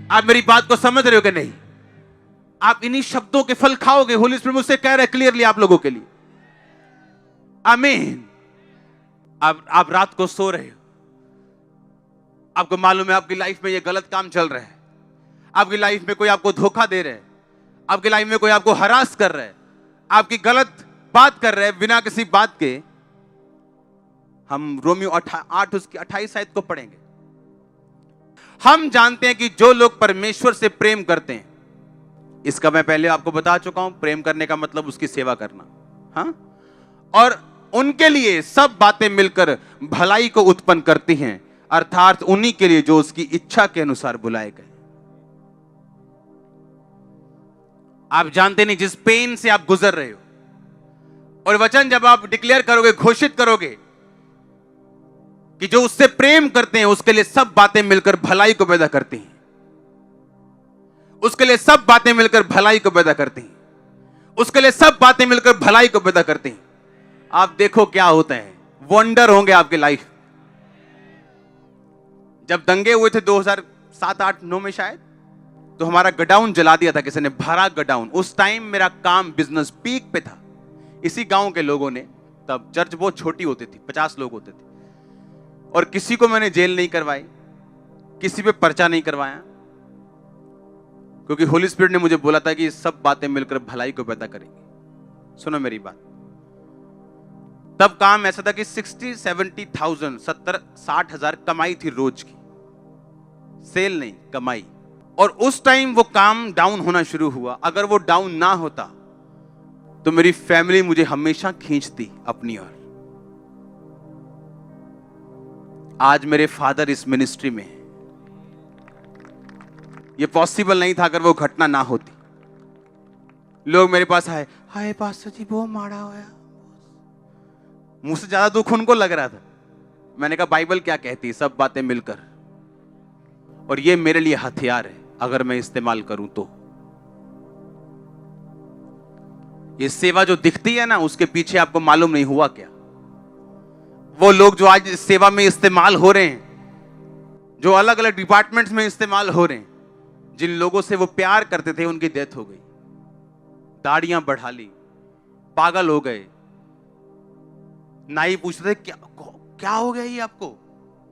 आप मेरी बात को समझ रहे हो कि नहीं? आप इन्हीं शब्दों के फल खाओगे। होली स्पिरिट मुझसे कह रहे हैं क्लियरली आप लोगों के लिए। आमीन। आप रात को सो रहे हो, आपको मालूम है आपकी लाइफ में ये गलत काम चल रहा है, आपकी लाइफ में कोई आपको धोखा दे रहा है, आपकी लाइफ में कोई आपको हरास कर रहा है, आपकी गलत बात कर रहा है बिना किसी बात के। हम रोमियो 8 उसकी 28 आयत को पढ़ेंगे। हम जानते हैं कि जो लोग परमेश्वर से प्रेम करते हैं, इसका मैं पहले आपको बता चुका हूं, प्रेम करने का मतलब उसकी सेवा करना, हाँ, और उनके लिए सब बातें मिलकर भलाई को उत्पन्न करती हैं, अर्थात उन्हीं के लिए जो उसकी इच्छा के अनुसार बुलाए गए। आप जानते नहीं जिस पेन से आप गुजर रहे हो, और वचन जब आप डिक्लेयर करोगे, घोषित करोगे कि जो उससे प्रेम करते हैं उसके लिए सब बातें मिलकर भलाई को पैदा करती हैं, उसके लिए सब बातें मिलकर भलाई को पैदा करती हैं, उसके लिए सब बातें मिलकर भलाई को पैदा करती हैं। आप देखो क्या होता है, वंडर होंगे आपके लाइफ। जब दंगे हुए थे 2007, 8, 9 में शायद, तो हमारा गडाउन जला दिया था किसी ने, भरा गडाउन। उस टाइम मेरा काम, बिजनेस पीक पे था। इसी गांव के लोगों ने, तब चर्च बहुत छोटी होती थी, 50 लोग होते थे, और किसी को मैंने जेल नहीं करवाई, किसी पे पर्चा नहीं करवाया, क्योंकि होली स्पिरिट ने मुझे बोला था कि सब बातें मिलकर भलाई को पैदा करेंगी। सुनो मेरी बात। तब काम ऐसा था कि 60-70,000, 70-60,000 कमाई थी रोज की, सेल नहीं, कमाई। और उस टाइम वो काम डाउन होना शुरू हुआ। अगर वो डाउन ना होता तो मेरी फैमिली मुझे हमेशा खींचती अपनी ओर। आज मेरे फादर इस मिनिस्ट्री में है। ये पॉसिबल नहीं था अगर वो घटना ना होती। लोग मेरे पास आए, हाय पास्टर जी वो मारा होया। मुझसे ज्यादा दुख उनको लग रहा था। मैंने कहा बाइबल क्या कहती है, सब बातें मिलकर, और ये मेरे लिए हथियार है अगर मैं इस्तेमाल करूं तो। ये सेवा जो दिखती है ना, उसके पीछे आपको मालूम नहीं हुआ क्या। वो लोग जो आज इस सेवा में इस्तेमाल हो रहे हैं, जो अलग अलग डिपार्टमेंट्स में इस्तेमाल हो रहे हैं, जिन लोगों से वो प्यार करते थे उनकी डेथ हो गई, दाढ़ियां बढ़ा ली, पागल हो गए। नाई पूछते थे क्या हो गया ये आपको,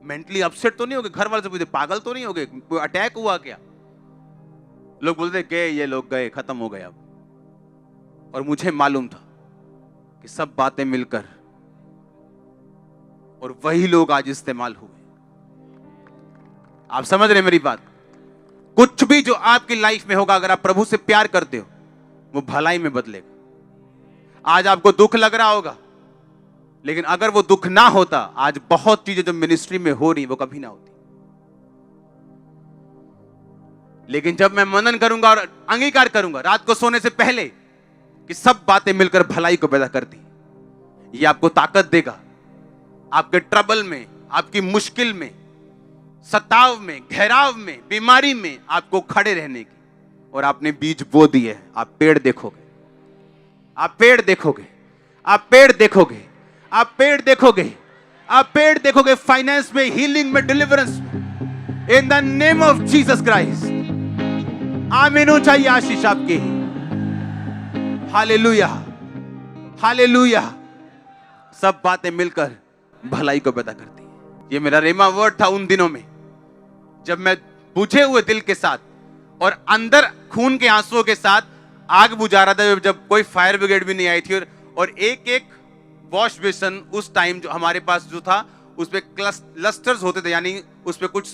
मेंटली अपसेट तो नहीं हो गए? घर वाले से पूछते पागल तो नहीं हो गए, कोई अटैक हुआ क्या? लोग बोलते गए, ये लोग गए, खत्म हो गए अब। और मुझे मालूम था कि सब बातें मिलकर, और वही लोग आज इस्तेमाल हुए। आप समझ रहे मेरी बात? कुछ भी जो आपकी लाइफ में होगा, अगर आप प्रभु से प्यार करते हो, वो भलाई में बदलेगा। आज आपको दुख लग रहा होगा, लेकिन अगर वो दुख ना होता, आज बहुत चीजें जो मिनिस्ट्री में हो रही वो कभी ना होती। लेकिन जब मैं मनन करूंगा और अंगीकार करूंगा रात को सोने से पहले कि सब बातें मिलकर भलाई को पैदा करती, ये आपको ताकत देगा आपके ट्रबल में, आपकी मुश्किल में, सताव में, घेराव में, बीमारी में आपको खड़े रहने की। और आपने बीज बो दिए, आप पेड़ देखोगे, आप पेड़ देखोगे, आप पेड़ देखोगे, आप पेड़ देखोगे, आप पेड़ देखोगे, फाइनेंस में, हीलिंग में, डिलीवरेंस में, in the name of Jesus Christ. आमीन चाहिए आशीष आपकी। Hallelujah, hallelujah. सब बातें मिलकर भलाई को पैदा करती है। ये मेरा रेमा वर्ड था उन दिनों में, जब मैं बुझे हुए दिल के साथ और अंदर खून के आंसुओं के साथ आग बुझा रहा था, जब कोई फायर ब्रिगेड भी नहीं आई थी। और एक एक वॉश बेसन उस टाइम जो हमारे पास जो था, उस पे लस्टर्स होते थे, यानी उस पे कुछ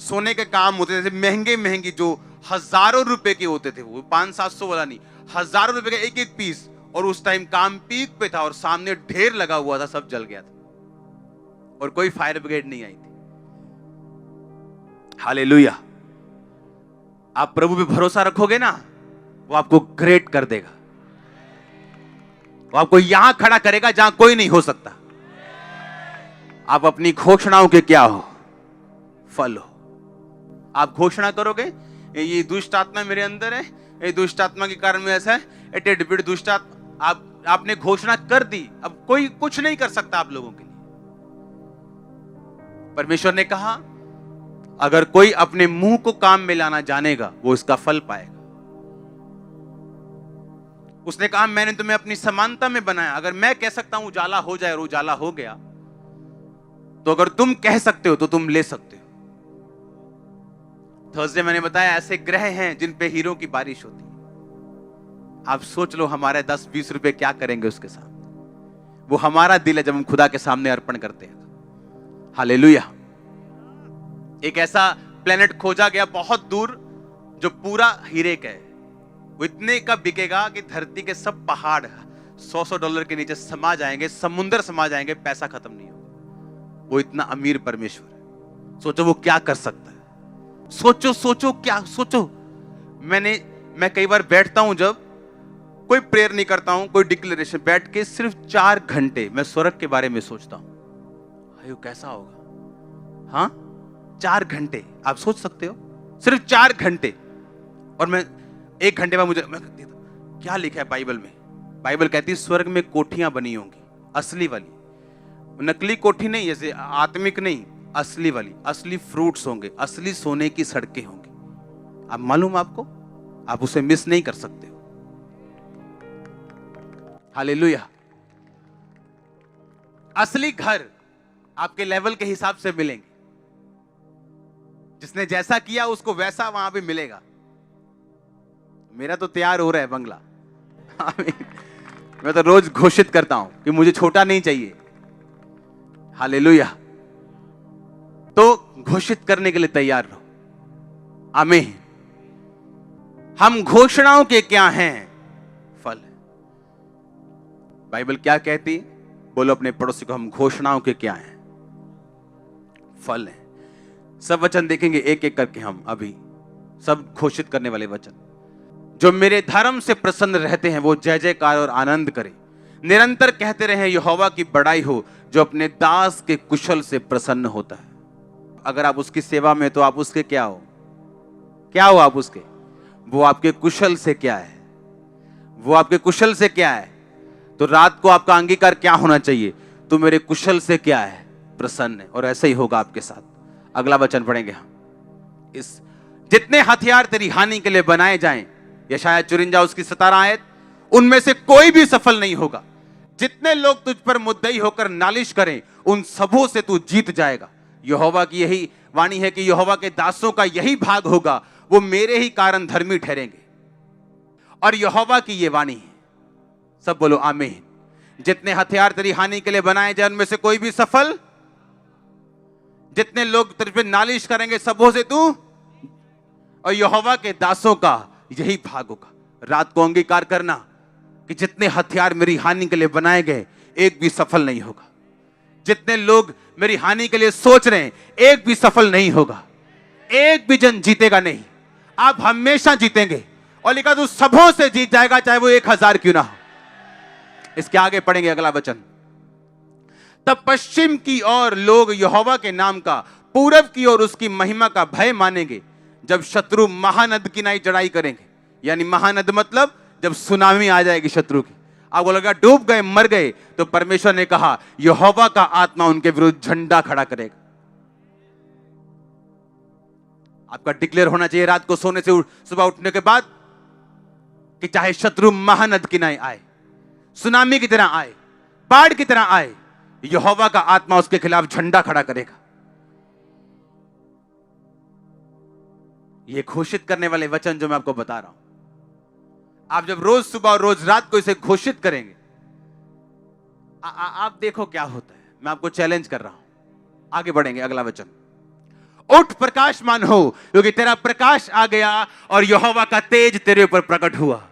सोने के काम होते थे, महंगे महंगे, जो हजारों रुपए के होते थे। वो 500-700 वाला नहीं, हजारों रुपए का एक एक पीस। और उस टाइम काम पीक पे था और सामने ढेर लगा हुआ था, सब जल गया था और कोई फायर ब्रिगेड नहीं आई थी। हालेलुया। आप प्रभु पे भरोसा रखोगे ना, वो आपको ग्रेट कर देगा। वो आपको यहां खड़ा करेगा जहां कोई नहीं हो सकता। आप अपनी घोषणाओं के क्या हो? फल हो। आप घोषणा करोगे, ये दुष्ट आत्मा मेरे अंदर है, ये दुष्ट आत्मा के कारण में ऐसा है, एटे दुष्ट आत्मा। आपने घोषणा कर दी, अब कोई कुछ नहीं कर सकता आप लोगों के लिए। परमेश्वर ने कहा अगर कोई अपने मुंह को काम में लाना जानेगा वो इसका फल पाएगा। उसने कहा मैंने तुम्हें अपनी समानता में बनाया। अगर मैं कह सकता हूं उजाला हो जाए और उजाला हो गया, तो अगर तुम कह सकते हो तो तुम ले सकते हो। थर्सडे मैंने बताया ऐसे ग्रह हैं जिन पे हीरो की बारिश होती है। आप सोच लो हमारे 10-20 रुपए क्या करेंगे उसके साथ। वो हमारा दिल है जब हम खुदा के सामने अर्पण करते हैं। हालेलुया। एक ऐसा प्लेनेट खोजा गया बहुत दूर जो पूरा हीरे का है। वो इतने का बिकेगा कि धरती के सब पहाड़ $100 के नीचे समा जाएंगे, समुंदर समा जाएंगे, पैसा खत्म नहीं होगा। वो इतना अमीर परमेश्वर है। सोचो वो क्या कर सकता है। सोचो क्या सोचो। मैं कई बार बैठता हूं, जब कोई प्रेयर नहीं करता हूं, कोई डिक्लेरेशन, बैठ के सिर्फ 4 घंटे मैं स्वर्ग के बारे में सोचता हूं। अयो कैसा होगा। हाँ 4 घंटे आप सोच सकते हो, सिर्फ 4 घंटे। और मैं 1 घंटे बाद मैं क्या लिखा है बाइबल में। बाइबल कहती है स्वर्ग में कोठियां बनी होंगी, असली वाली, नकली कोठी नहीं, जैसे आत्मिक नहीं, असली वाली। असली फ्रूट्स होंगे, असली सोने की सड़कें होंगी। अब मालूम आपको, आप उसे मिस नहीं कर सकते हो। हालेलुया। असली घर आपके लेवल के हिसाब से मिलेंगे। जिसने जैसा किया उसको वैसा वहां पे मिलेगा। मेरा तो तैयार हो रहा है बंगला। मैं तो रोज घोषित करता हूं कि मुझे छोटा नहीं चाहिए। हालेलुया। तो घोषित करने के लिए तैयार रहो। आमीन। हम घोषणाओं के क्या हैं? फल। बाइबल क्या कहती? बोलो अपने पड़ोसी को, हम घोषणाओं के क्या हैं? फल है। सब वचन देखेंगे एक एक करके हम अभी, सब घोषित करने वाले वचन। जो मेरे धर्म से प्रसन्न रहते हैं वो जय जयकार और आनंद करें। निरंतर कहते रहे यहोवा की बड़ाई हो, जो अपने दास के कुशल से प्रसन्न होता है। अगर आप उसकी सेवा में तो आप उसके क्या हो? क्या हो आप उसके? वो आपके कुशल से क्या है? वो आपके कुशल से क्या है? तो रात को आपका अंगीकार क्या होना चाहिए? तो मेरे कुशल से क्या है? प्रसन्न है। और ऐसा ही होगा आपके साथ। अगला वचन पढ़ेंगे हम। इस जितने हथियार तेरी हानि के लिए बनाए जाएं, यशायाह 54 उसकी 17 आयत, उनमें से कोई भी सफल नहीं होगा। जितने लोग तुझ पर मुद्दई होकर नालिश करें, उन सबों से तू जीत जाएगा। यहोवा की यही वाणी है कि यहोवा के दासों का यही भाग होगा, वो मेरे ही कारण धर्मी ठहरेंगे। और यहोवा की ये वाणी है। सब बोलो आमीन। जितने हथियार तेरी हानि के लिए बनाए जाए उनमें से कोई भी सफल, जितने लोग तेरे पे नालिश करेंगे सबों से तू, और यहोवा के दासों का यही भाग होगा। रात को अंगीकार करना कि जितने हथियार मेरी हानि के लिए बनाए गए एक भी सफल नहीं होगा। जितने लोग मेरी हानि के लिए सोच रहे हैं एक भी सफल नहीं होगा। एक भी जन जीतेगा नहीं, आप हमेशा जीतेंगे। और लिखा तू सबों से जीत जाएगा, चाहे वो 1000 क्यों ना हो। इसके आगे पढ़ेंगे अगला वचन। तब पश्चिम की ओर लोग यहोवा के नाम का, पूरब की ओर उसकी महिमा का भय मानेंगे, जब शत्रु महानद की नाई चढ़ाई करेंगे। यानी महानद मतलब जब सुनामी आ जाएगी शत्रु की, आपको लगा डूब गए, मर गए, तो परमेश्वर ने कहा यहोवा का आत्मा उनके विरुद्ध झंडा खड़ा करेगा। आपका डिक्लेयर होना चाहिए रात को सोने से सुबह उठने के बाद कि चाहे शत्रु महानद की नाई आए, सुनामी की तरह आए, बाढ़ की तरह आए, यहोवा का आत्मा उसके खिलाफ झंडा खड़ा करेगा। ये घोषित करने वाले वचन जो मैं आपको बता रहा हूं, आप जब रोज सुबह और रोज रात को इसे घोषित करेंगे, आप देखो क्या होता है। मैं आपको चैलेंज कर रहा हूं। आगे बढ़ेंगे अगला वचन। उठ प्रकाशमान हो, क्योंकि तेरा प्रकाश आ गया और यहोवा का तेज तेरे ऊपर प्रकट हुआ।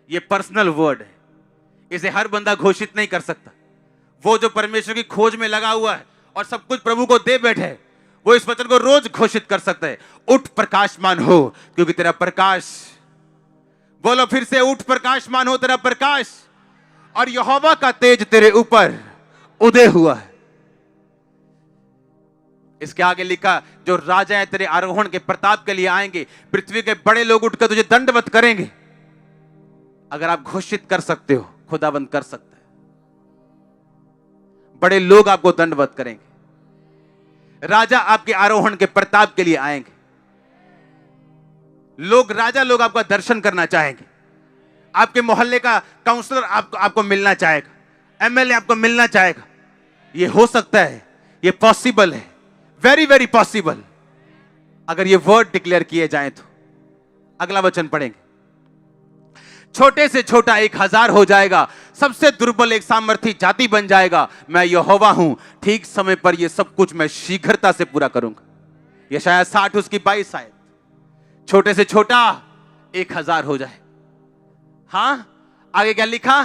यह पर्सनल वर्ड है, इसे हर बंदा घोषित नहीं कर सकता। वो जो परमेश्वर की खोज में लगा हुआ है और सब कुछ प्रभु को दे बैठे है, वो इस वचन को रोज घोषित कर सकता है। उठ प्रकाशमान हो, क्योंकि तेरा प्रकाश, बोलो फिर से, उठ प्रकाशमान हो, तेरा प्रकाश और यहोवा का तेज तेरे ऊपर उदय हुआ है। इसके आगे लिखा, जो राजा है तेरे आरोहण के प्रताप के लिए आएंगे, पृथ्वी के बड़े लोग उठकर तुझे दंडवत करेंगे। अगर आप घोषित कर सकते हो, खुदाबंद कर सकता है। बड़े लोग आपको दंडवत करेंगे। राजा आपके आरोहण के प्रताप के लिए आएंगे। राजा लोग आपका दर्शन करना चाहेंगे। आपके मोहल्ले का काउंसलर आपको मिलना चाहेगा, एमएलए आपको मिलना चाहेगा। ये हो सकता है, ये पॉसिबल है, वेरी वेरी पॉसिबल, अगर ये वर्ड डिक्लेयर किए जाएं तो। अगला वचन पढ़ेंगे। छोटे से छोटा 1000 हो जाएगा, सबसे दुर्बल एक सामर्थी जाति बन जाएगा। मैं यहोवा हूं, ठीक समय पर यह सब कुछ मैं शीघ्रता से पूरा करूंगा। यह शायद 60 उसकी 22 शायद। छोटे से छोटा 1000 हो जाए। हां, आगे क्या लिखा?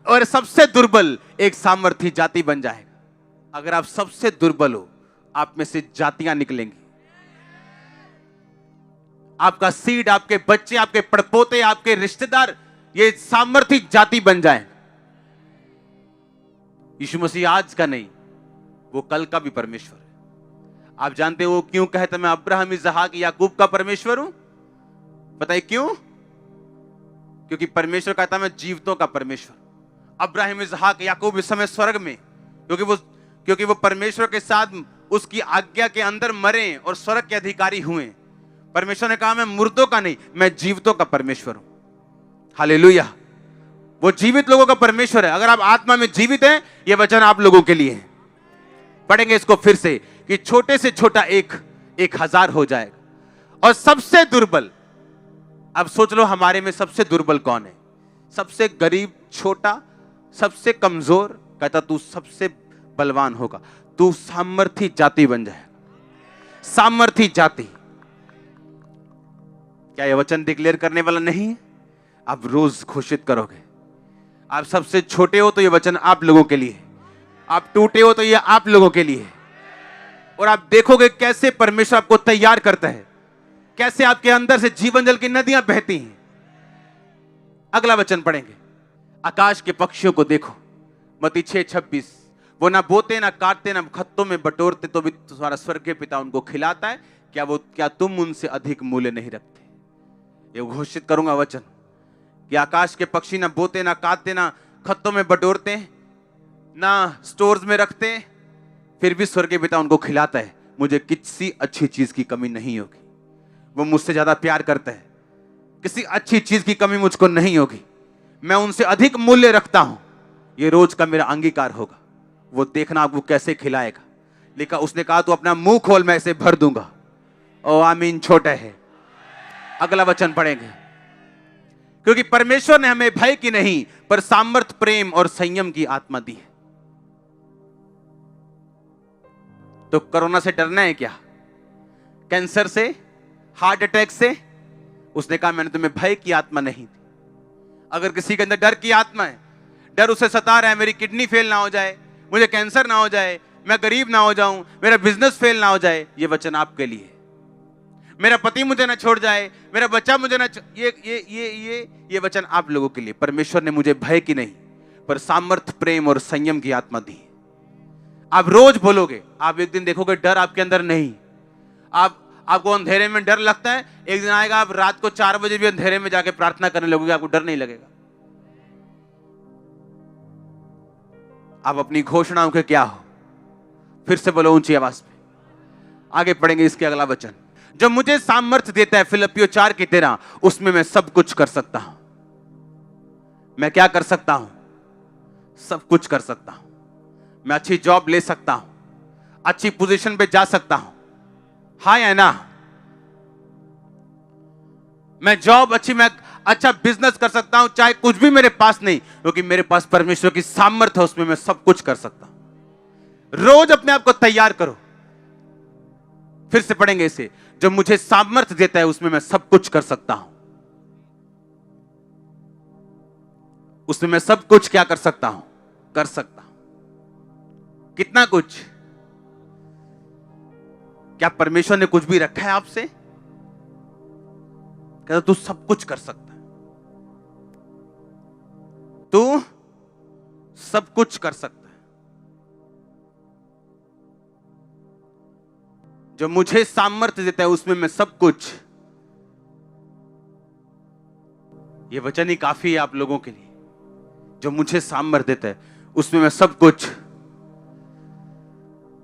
और सबसे दुर्बल एक सामर्थी जाति बन जाएगा। अगर आप सबसे दुर्बल हो, आप में से जातियां निकलेंगी। आपका सीड, आपके बच्चे, आपके पड़पोते, आपके रिश्तेदार, ये सामर्थी जाति बन जाए। यीशु मसीह आज का नहीं, वो कल का भी परमेश्वर है। आप जानते हो क्यों कहते मैं अब्राहम, इसहाक, याकूब का परमेश्वर हूं? बताइए क्यों? क्योंकि परमेश्वर कहता मैं जीवितों का परमेश्वर। अब्राहम, इसहाक, याकूब इस समय स्वर्ग में, क्योंकि वो परमेश्वर के साथ उसकी आज्ञा के अंदर मरे और स्वर्ग के अधिकारी हुए। परमेश्वर ने कहा मैं मुर्दों का नहीं, मैं जीवितों का परमेश्वर हूं। हालेलुया। वो जीवित लोगों का परमेश्वर है। अगर आप आत्मा में जीवित हैं, यह वचन आप लोगों के लिए है। पढ़ेंगे इसको फिर से कि छोटे से छोटा 1000 हो जाएगा। और सबसे दुर्बल, अब सोच लो हमारे में सबसे दुर्बल कौन है? सबसे गरीब, छोटा, सबसे कमजोर। कहता तू सबसे बलवान होगा, तू सामर्थी जाति बन जाएगा। सामर्थी जाति। क्या यह वचन डिक्लेयर करने वाला नहीं है? आप रोज घोषित करोगे। आप सबसे छोटे हो तो यह वचन आप लोगों के लिए, आप टूटे हो तो यह आप लोगों के लिए। और आप देखोगे कैसे परमेश्वर आपको तैयार करता है, कैसे आपके अंदर से जीवन जल की नदियां बहती हैं। अगला वचन पढ़ेंगे। आकाश के पक्षियों को देखो, मत्ती 6:26। वो ना बोते, ना काटते, ना खत्तों में बटोरते, तो भी तुम्हारा स्वर्गीय पिता उनको खिलाता है। क्या तुम उनसे अधिक मूल्य नहीं रखते? ये घोषित करूंगा वचन कि आकाश के पक्षी ना बोते, ना काटते, ना खत्तों में बटोरते, ना स्टोर्स में रखते, फिर भी स्वर्गीय पिता उनको खिलाता है। मुझे किसी अच्छी चीज की कमी नहीं होगी। वो मुझसे ज्यादा प्यार करता है, किसी अच्छी चीज की कमी मुझको नहीं होगी। मैं उनसे अधिक मूल्य रखता हूं। ये रोज का मेरा अंगीकार होगा। वो देखना आपको कैसे खिलाएगा। लिखा, उसने कहा तू अपना मुंह खोल, मैं इसे भर दूंगा। ओ आमीन। छोटा है। अगला वचन पढ़ेंगे। क्योंकि परमेश्वर ने हमें भय की नहीं, पर सामर्थ, प्रेम और संयम की आत्मा दी है। तो कोरोना से डरना है क्या? कैंसर से, हार्ट अटैक से? उसने कहा मैंने तुम्हें भय की आत्मा नहीं दी। अगर किसी के अंदर डर की आत्मा है, डर उसे सता रहा है, मेरी किडनी फेल ना हो जाए, मुझे कैंसर ना हो जाए, मैं गरीब ना हो जाऊं, मेरा बिजनेस फेल ना हो जाए, ये वचन आपके लिए। मेरा पति मुझे ना छोड़ जाए, मेरा बच्चा मुझे ना ये वचन आप लोगों के लिए। परमेश्वर ने मुझे भय की नहीं, पर सामर्थ, प्रेम और संयम की आत्मा दी। आप रोज बोलोगे, आप एक दिन देखोगे डर आपके अंदर नहीं। आपको अंधेरे में डर लगता है, एक दिन आएगा आप रात को 4 बजे भी अंधेरे में जाके प्रार्थना करने लगोगे, आपको डर नहीं लगेगा। आप अपनी घोषणाओं के क्या हो? फिर से बोलो ऊंची आवाज में। आगे पढ़ेंगे इसके अगला वचन। जो मुझे सामर्थ्य देता है, फिलिप्पियों 4:13, उसमें मैं सब कुछ कर सकता हूं। मैं क्या कर सकता हूं? सब कुछ कर सकता हूं। मैं अच्छी जॉब ले सकता हूं, अच्छी पोजीशन पे जा सकता हूं। हाँ या ना? मैं अच्छा बिजनेस कर सकता हूं, चाहे कुछ भी मेरे पास नहीं, क्योंकि मेरे पास परमेश्वर की सामर्थ्य है, उसमें मैं सब कुछ कर सकता हूं। रोज अपने आप को तैयार करो। फिर से पढ़ेंगे इसे। जो मुझे सामर्थ्य देता है, उसमें मैं सब कुछ कर सकता हूं। उसमें मैं सब कुछ क्या कर सकता हूं? कर सकता हूं। कितना कुछ? क्या परमेश्वर ने कुछ भी रखा है आपसे? कहता तू सब कुछ कर सकता है, तू सब कुछ कर सकता है। जो मुझे सामर्थ्य देता है, उसमें मैं सब कुछ। ये वचन ही काफी है आप लोगों के लिए। जो मुझे सामर्थ्य देता है, उसमें मैं सब कुछ।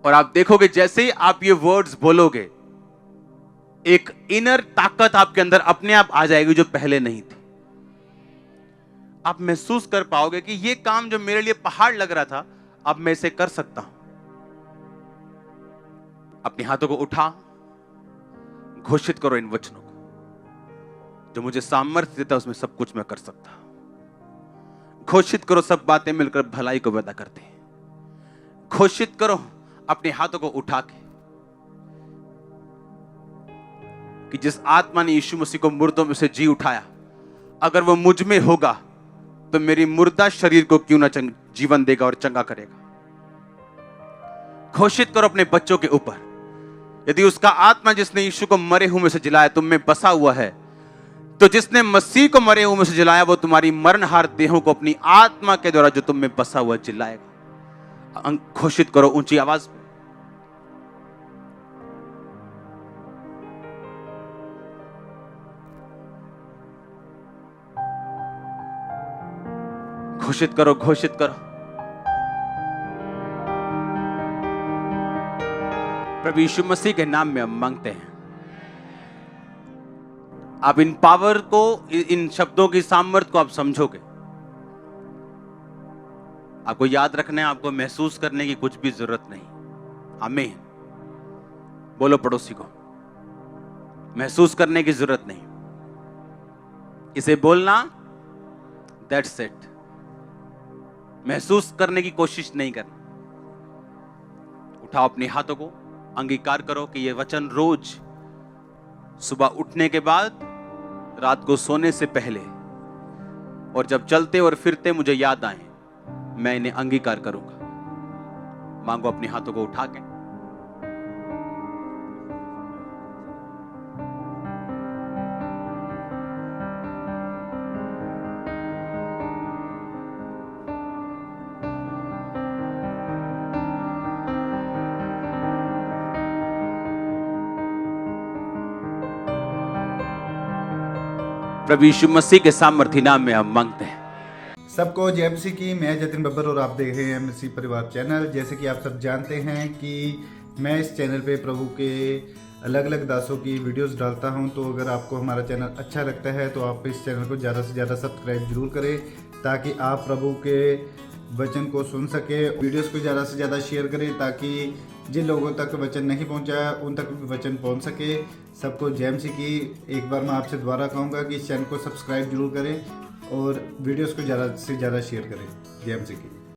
और आप देखोगे जैसे ही आप ये वर्ड्स बोलोगे, एक इनर ताकत आपके अंदर अपने आप आ जाएगी जो पहले नहीं थी। आप महसूस कर पाओगे कि ये काम जो मेरे लिए पहाड़ लग रहा था, अब मैं इसे कर सकता हूं। अपने हाथों को उठा, घोषित करो इन वचनों को, जो मुझे सामर्थ्य देता उसमें सब कुछ मैं कर सकता हूं। घोषित करो, सब बातें मिलकर भलाई को पैदा करते हैं। घोषित करो अपने हाथों को उठा के कि जिस आत्मा ने यीशु मसीह को मुर्दों में से जी उठाया, अगर वो मुझ में होगा तो मेरी मुर्दा शरीर को क्यों ना जीवन देगा और चंगा करेगा। घोषित करो अपने बच्चों के ऊपर, यदि उसका आत्मा जिसने यीशु को मरे हुए में से जिलाया तुम में बसा हुआ है, तो जिसने मसीह को मरे हुए में से जिलाया वो तुम्हारी मरणहार देहों को अपनी आत्मा के द्वारा जो तुम में बसा हुआ जिलाएगा। घोषित करो ऊंची आवाज में। घोषित करो, घोषित करो। प्रभु यीशु मसीह के नाम में हम मांगते हैं, आप इन पावर को, इन शब्दों की सामर्थ्य को आप समझोगे। आपको याद रखना है, आपको महसूस करने की कुछ भी जरूरत नहीं। आमीन। बोलो पड़ोसी को, महसूस करने की जरूरत नहीं, इसे बोलना, दैट्स इट। महसूस करने की कोशिश नहीं करना। उठाओ अपने हाथों को, अंगीकार करो कि यह वचन रोज सुबह उठने के बाद, रात को सोने से पहले और जब चलते और फिरते मुझे याद आए, मैं इन्हें अंगीकार करूंगा। मांगो अपने हाथों को उठा के। प्रभु यीशु मसीह के सामर्थ्य नाम में हम मांगते हैं। सबको जय मसीह की। मैं जतिन बब्बर और आप देख रहे हैं मसीह परिवार चैनल। जैसे कि आप सब जानते हैं कि मैं इस चैनल पे प्रभु के अलग अलग दासों की वीडियोस डालता हूं, तो अगर आपको हमारा चैनल अच्छा लगता है तो आप इस चैनल को ज़्यादा से ज़्यादा सब्सक्राइब जरूर करें, ताकि आप प्रभु के वचन को सुन सके। वीडियोस को ज़्यादा से ज़्यादा शेयर करें, ताकि जिन लोगों तक वचन नहीं पहुंचा उन तक भी वचन पहुंच सके। सबको जय मसीह की। एक बार मैं आपसे दोबारा कहूँगा कि इस चैनल को सब्सक्राइब जरूर करें और वीडियोस को ज़्यादा से ज़्यादा शेयर करें। जय मसीह की।